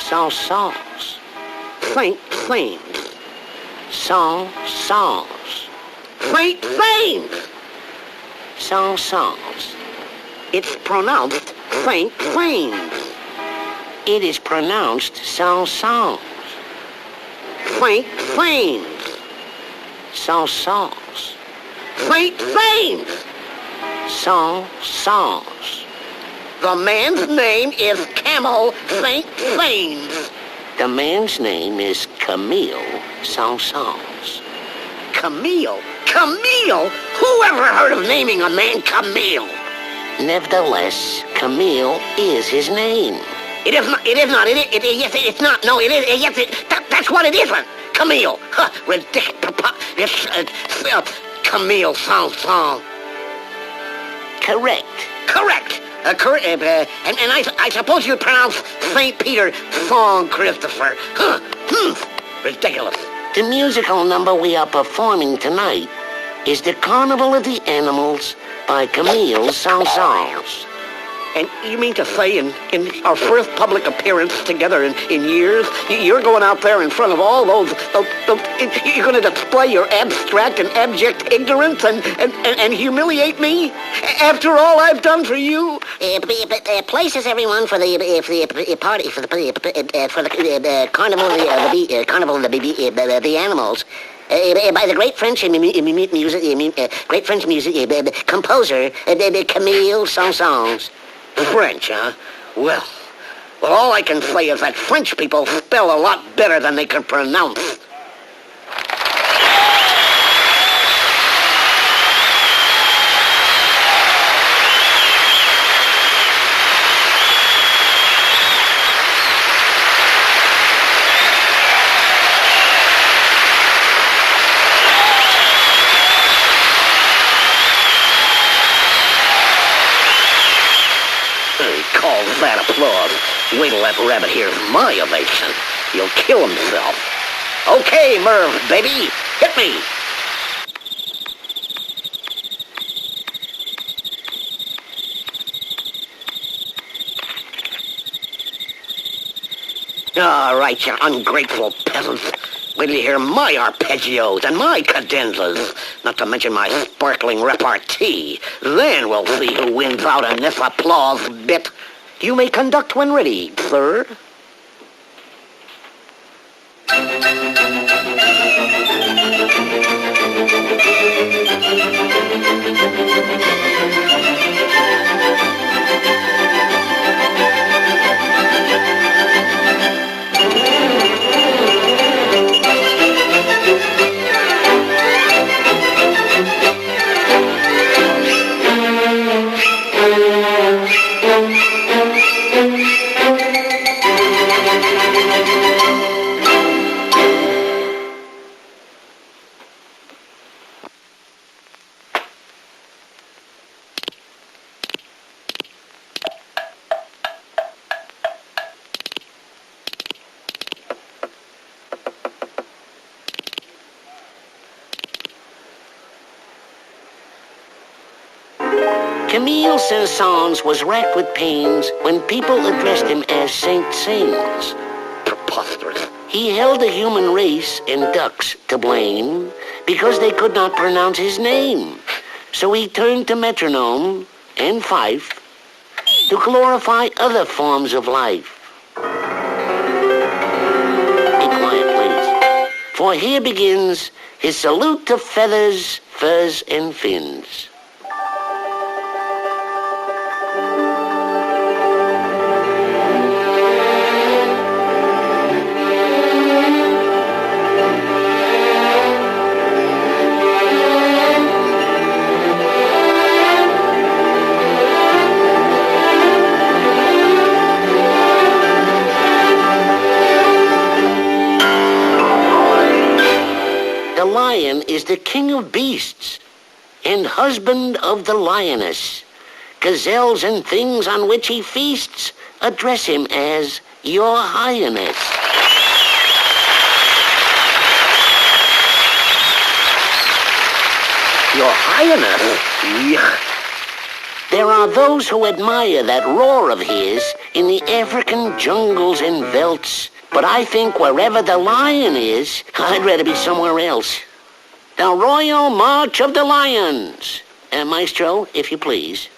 songs. Planes. Songs. Planes. Songs. It's pronounced planes. It is pronounced songs. Planes. Songs. Planes. Songs. The man's name is Camel St. Plains. The man's name is Camille Saint-Saëns. Camille? Who ever heard of naming a man Camille? Nevertheless, Camille is his name. It is not. Yes, it's not. No, it is. Yes, that's what it isn't. Camille. Huh, ridiculous. It's Camille Saint-Saëns. Correct. And I suppose you pronounce St. Peter Song Christopher. Ridiculous. The musical number we are performing tonight is the Carnival of the Animals by Camille Saint-Saëns. And you mean to say in our first public appearance together in years, you're going out there in front of all those you're going to display your abstract and abject ignorance and humiliate me after all I've done for you? Places, everyone, for the party, for the Carnival of the Animals. By the great French music composer Camille Saint-Saëns. French, huh? Well, all I can say is that French people spell a lot better than they can pronounce. Call that applause. Wait till that rabbit hears my ovation. He'll kill himself. Okay, Merv, baby, hit me. All right, you ungrateful peasants. Wait till you hear my arpeggios and my cadenzas, not to mention my sparkling repartee. Then we'll see who wins out in this applause bit. You may conduct when ready, sir. Camille Saint-Saëns was racked with pains when people addressed him as Saint Saëns. Preposterous. He held the human race and ducks to blame because they could not pronounce his name. So he turned to metronome and fife to glorify other forms of life. Be quiet, please. For here begins his salute to feathers, furs, and fins. The lion is the king of beasts and husband of the lioness. Gazelles and things on which he feasts address him as Your Highness. Your Highness? There are those who admire that roar of his in the African jungles and velds. But I think wherever the lion is, I'd rather be somewhere else. The Royal March of the Lions. Maestro, if you please.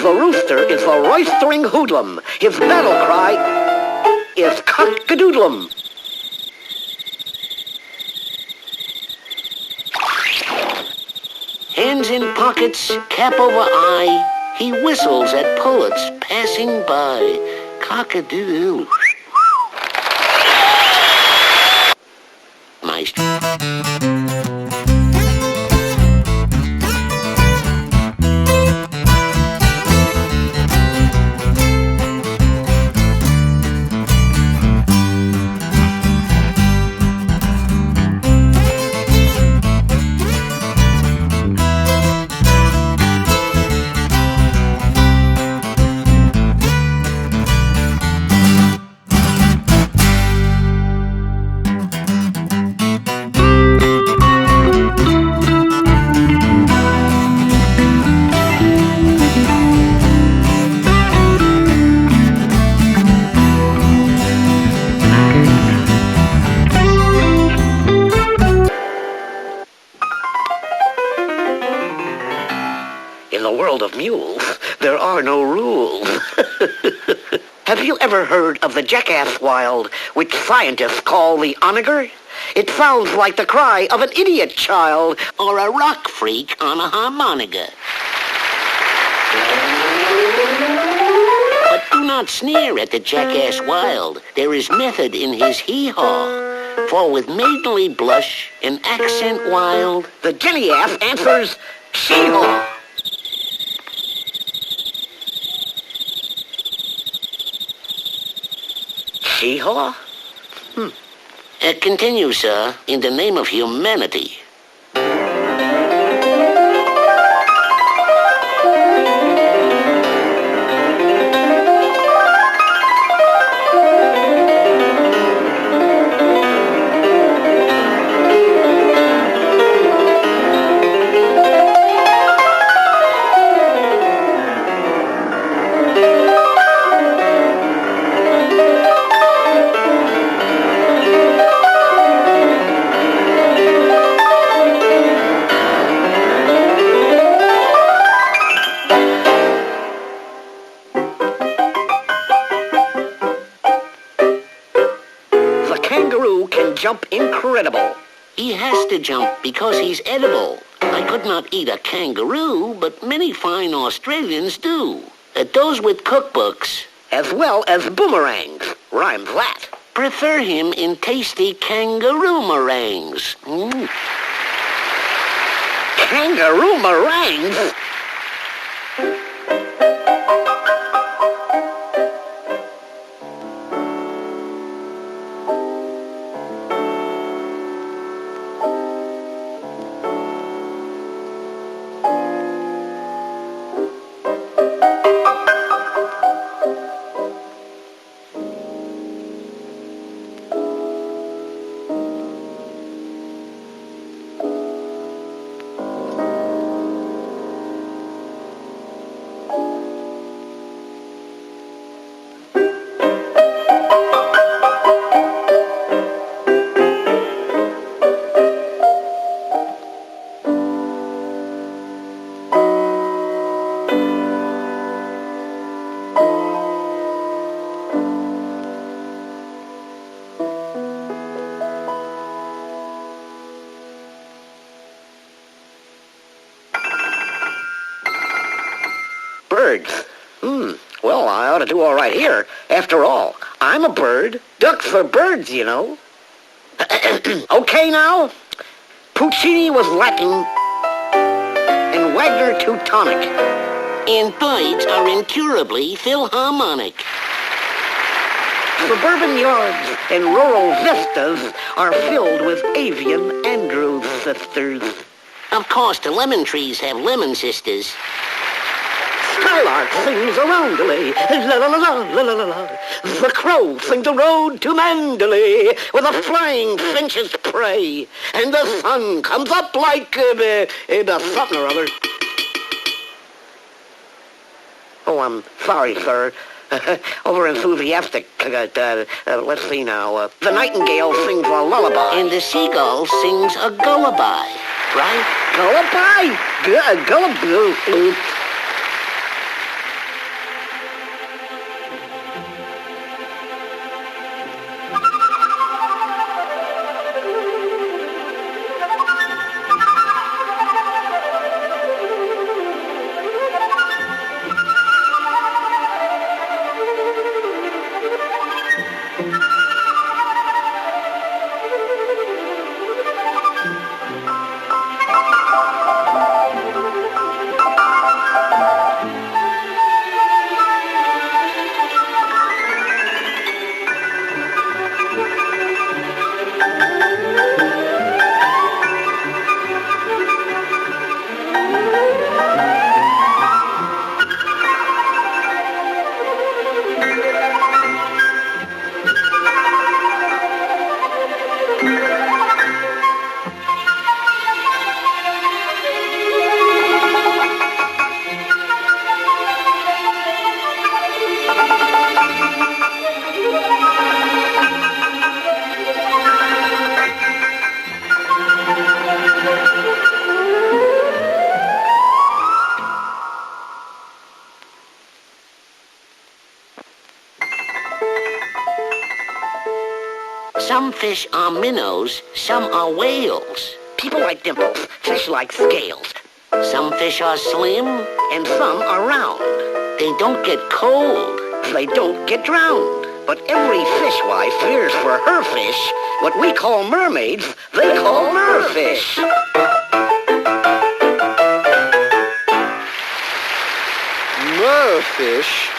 The rooster is the roistering hoodlum. His battle cry is cock-a-doodlum. Hands in pockets, cap over eye, he whistles at poets passing by. Cock-a-doodle. Maestro. In the world of mules, there are no rules. Have you ever heard of the jackass wild, which scientists call the onager? It sounds like the cry of an idiot child or a rock freak on a harmonica. But do not sneer at the jackass wild. There is method in his hee-haw. For with maidenly blush and accent wild, the jenny-ass answers, she-haw. She-haw? Continue, sir, in the name of humanity. Jump incredible. He has to jump because he's edible. I could not eat a kangaroo, but many fine Australians do. Those with cookbooks, as well as boomerangs, rhymes that, prefer him in tasty kangaroo meringues. Kangaroo meringues? birds. Well, I ought to do all right here. After all, I'm a bird. Ducks are birds, you know. Okay, now. Puccini was Latin and Wagner Teutonic. And birds are incurably Philharmonic. Suburban yards and rural vistas are filled with avian Andrew sisters. Of course, the lemon trees have lemon sisters. Skylark sings a roundelay, la-la-la-la-la-la-la. The crow sings a road to Mandalay with a flying finch's prey. And the sun comes up like something or other. Oh, I'm sorry, sir. Over-enthusiastic. Let's see now. The nightingale sings a lullaby. And the seagull sings a lullaby. Right? Lullaby? Lullaby. Some fish are minnows, some are whales. People like dimples, fish like scales. Some fish are slim, and some are round. They don't get cold, they don't get drowned. But every fishwife fears for her fish. What we call mermaids, they call merfish. Merfish?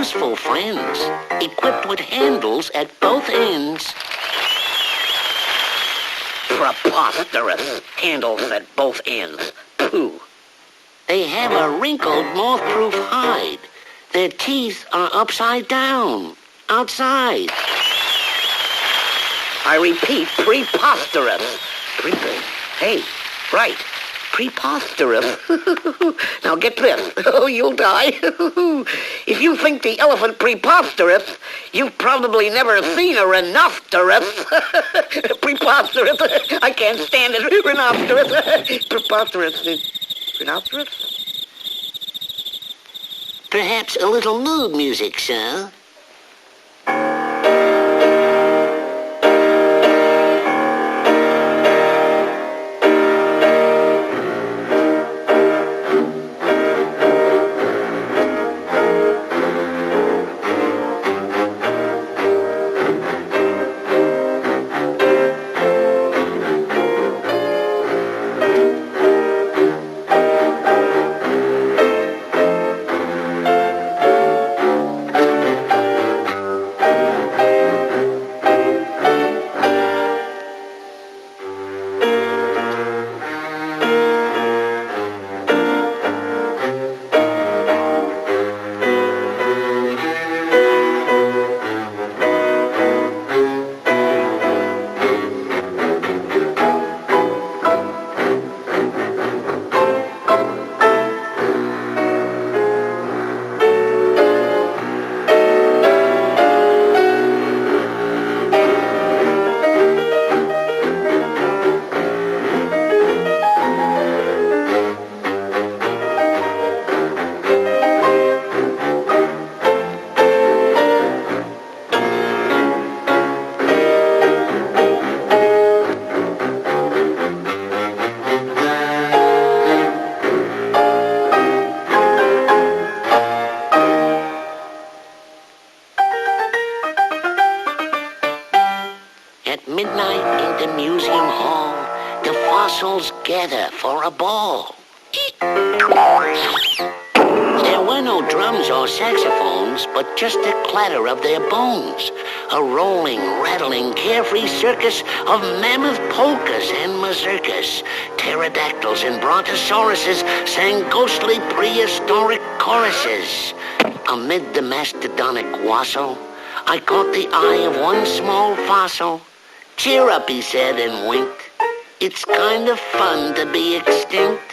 useful friends, equipped with handles at both ends. Preposterous. Handles at both ends. Pooh. They have a wrinkled, moth-proof hide. Their teeth are upside down. Outside. I repeat, preposterous. Hey, right. Preposterous. Now get this. Oh, you'll die. If you think the elephant preposterous, you've probably never seen a rhinoceros. Preposterous. I can't stand it. Rhinoceros. Preposterous. Rhinoceros? Perhaps a little mood music, sir? At midnight in the museum hall, the fossils gather for a ball. There were no drums or saxophones, but just the clatter of their bones. A rolling, rattling, carefree circus of mammoth polkas and mazurkas. Pterodactyls and brontosauruses sang ghostly prehistoric choruses. Amid the mastodonic wassail, I caught the eye of one small fossil. Cheer up, he said and winked. It's kind of fun to be extinct.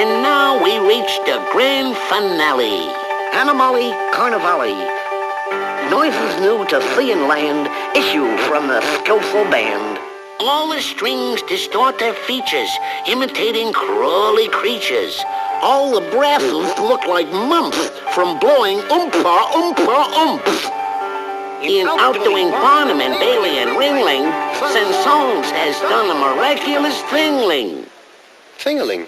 And now we reach the grand finale. Animali Carnivali. Noises new to sea and land issue from the skillful band. All the strings distort their features, imitating crawly creatures. All the brasses look like mumps from blowing oompa oompa oomps. In outdoing Barnum and Bailey and Ringling, Sansons has done a miraculous thingling. Thingling?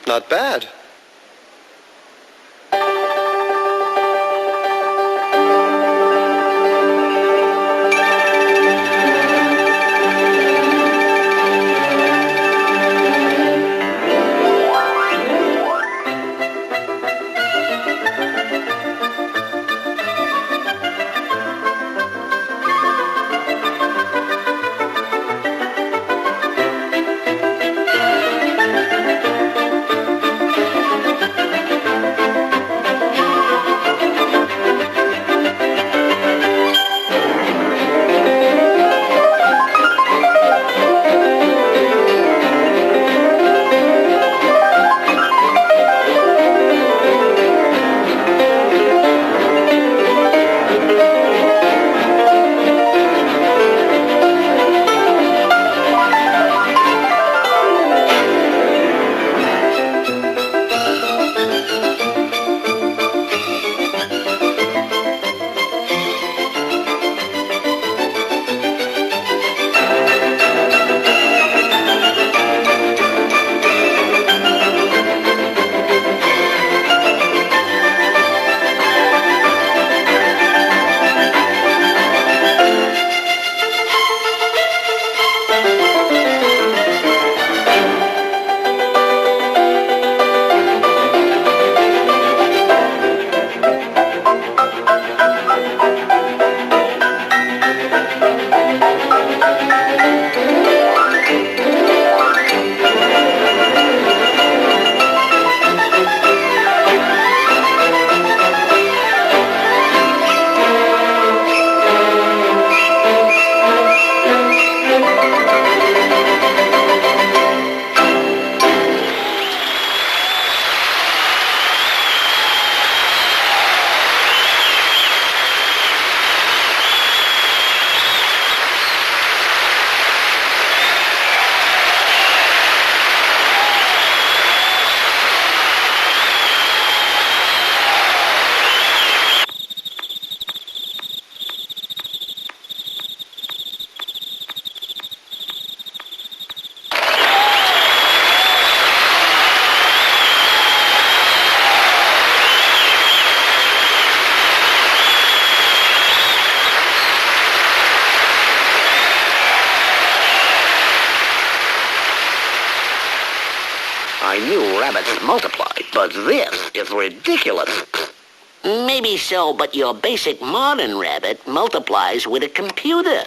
Not bad. you rabbits multiply, but this is ridiculous. Maybe so, but your basic modern rabbit multiplies with a computer.